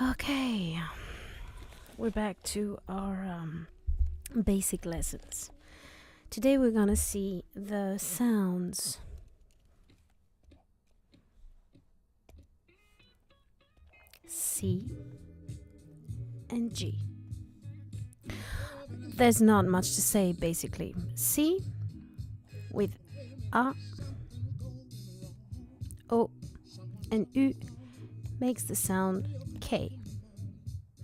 Okay, we're back to our basic lessons. Today we're gonna see the sounds C and G. There's not much to say basically. C with A, O, and U makes the sound K.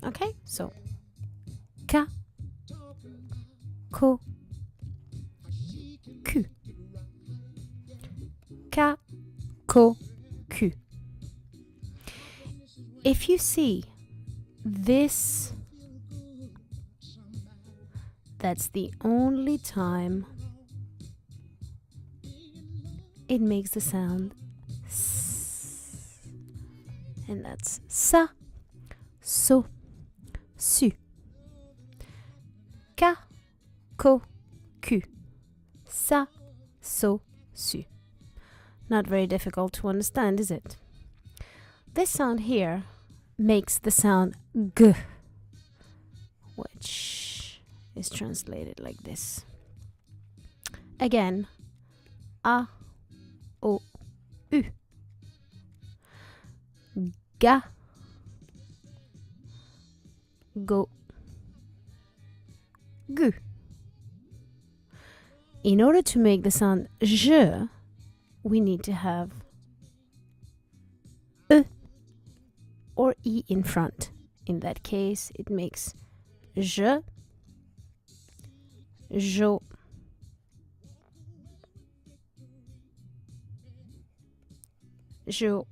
Okay, so K, Ko, Q. K, Ko, Q. If you see this, that's the only time it makes the sound S. And that's sa, so, su. Ka, ko, ku. Sa, so, su. Not very difficult to understand, is it? This sound here makes the sound G, which is translated like this. Again, A, O, U. Ga, go, gu. In order to make the sound je, we need to have e or e in front. In that case, it makes je, jo, jo.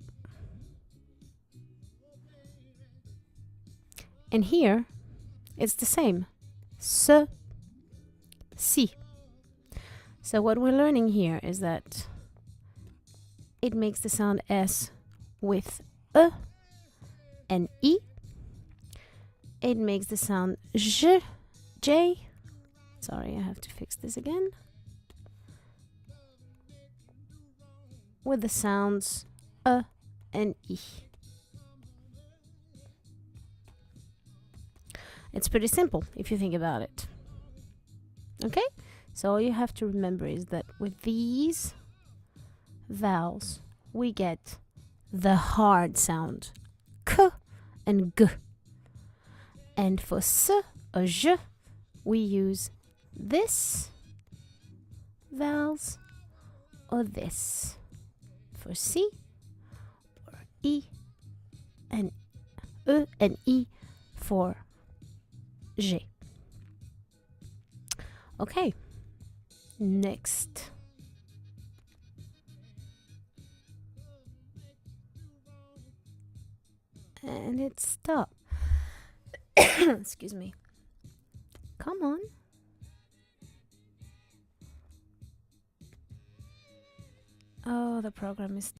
And here, it's the same. Se, si. So what we're learning here is that it makes the sound S with E and E. It makes the sound J, J. Sorry, I have to fix this again. With the sounds E and E. It's pretty simple if you think about it. Okay? So all you have to remember is that with these vowels, we get the hard sound K and G. And for S or J, we use this vowels or this. For C or E and E and E for G. Okay, next. And it's stop. Excuse me. Come on. Oh, the program is